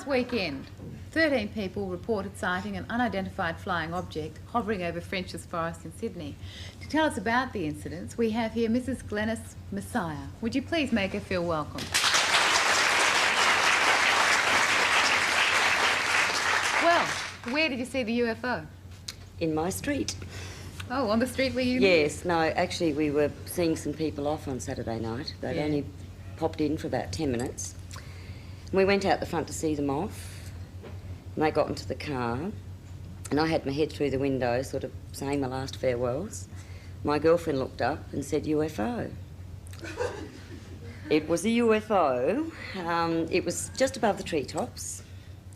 weekend, 13 people reported sighting an unidentified flying object hovering over French's Forest in Sydney. To tell us about the incidents, we have here Mrs. Glenys Messiah. Would you please make her feel welcome? Well, where did you see the UFO? In my street. Oh, on the street where you live? Yes, no, actually we were seeing some people off on Saturday night. They'd only popped in for about 10 minutes. We went out the front to see them off, and they got into the car, and I had my head through the window, sort of saying my last farewells. My girlfriend looked up and said, UFO. It was a UFO. It was just above the treetops.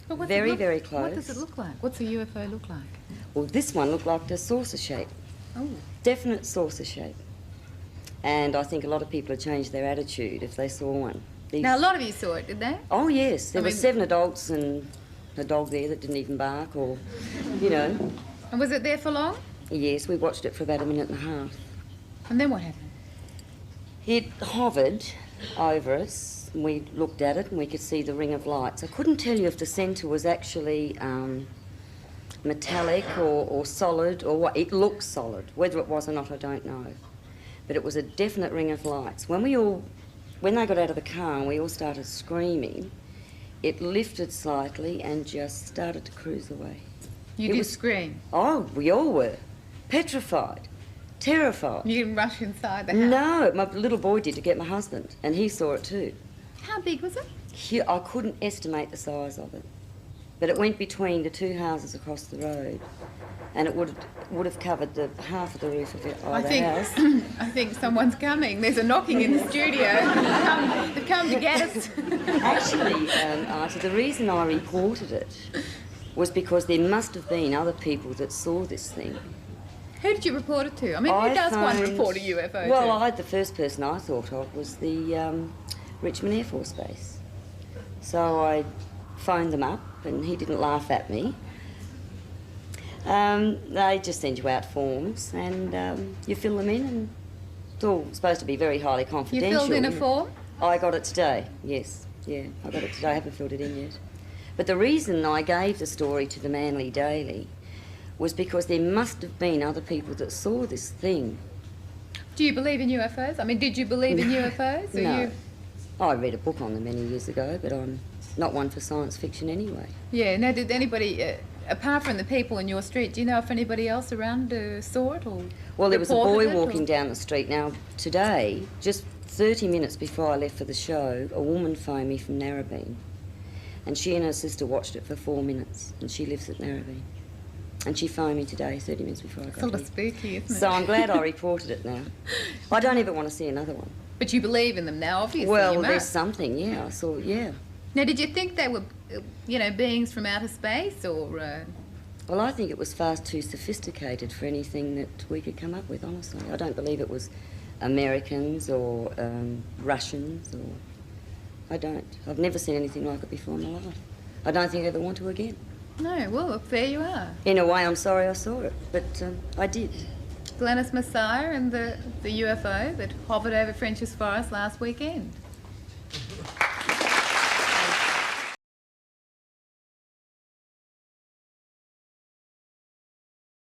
Well, very close. What does it look like? What's a UFO look like? Well, this one looked like a saucer shape. Oh. Definite saucer shape. And I think a lot of people have changed their attitude if they saw one. Now, a lot of you saw it, did they? Oh, yes. There were 7 adults and a dog there that didn't even bark or, you know. And was it there for long? Yes, we watched it for about a minute and a half. And then what happened? It hovered over us, and we looked at it and we could see the ring of lights. I couldn't tell you if the centre was actually metallic or solid or what. It looked solid. Whether it was or not, I don't know. But it was a definite ring of lights. When they got out of the car and we all started screaming, it lifted slightly and just started to cruise away. You did scream? Oh, we all were. Petrified. Terrified. You didn't rush inside the house? No, my little boy did to get my husband, and he saw it too. How big was it? I couldn't estimate the size of it. But it went between the 2 houses across the road, and it would have covered the half of the roof of the house. I think someone's coming. There's a knocking in the studio. They've come to get us. Actually, Ita, the reason I reported it was because there must have been other people that saw this thing. Who did you report it to? I mean, who does one report a UFO to? The first person I thought of was the Richmond Air Force Base. So I phoned them up, and he didn't laugh at me. They just send you out forms, and you fill them in, and it's all supposed to be very highly confidential. You filled in a form? I got it today, yes. Yeah, I got it today. I haven't filled it in yet. But the reason I gave the story to the Manly Daily was because there must have been other people that saw this thing. Do you believe in UFOs? I mean, did you believe in UFOs? No. I read a book on them many years ago, but I'm not one for science fiction anyway. Yeah, now did anybody, apart from the people in your street, do you know if anybody else around saw it or Well, there was a boy walking down the street. Now, today, just 30 minutes before I left for the show, a woman phoned me from Narrabeen, and she and her sister watched it for 4 minutes, and she lives at Narrabeen. And she phoned me today, 30 minutes before I got here. It's a little spooky, isn't it? So I'm glad I reported it now. I don't ever want to see another one. But you believe in them now, obviously. Well, there's something, yeah. I saw, yeah. Now, did you think they were, beings from outer space, or...? Well, I think it was far too sophisticated for anything that we could come up with, honestly. I don't believe it was Americans or Russians or... I don't. I've never seen anything like it before in my life. I don't think I ever want to again. No, well, look, there you are. In a way, I'm sorry I saw it, but I did. Glenys Messiah and the UFO that hovered over French's Forest last weekend.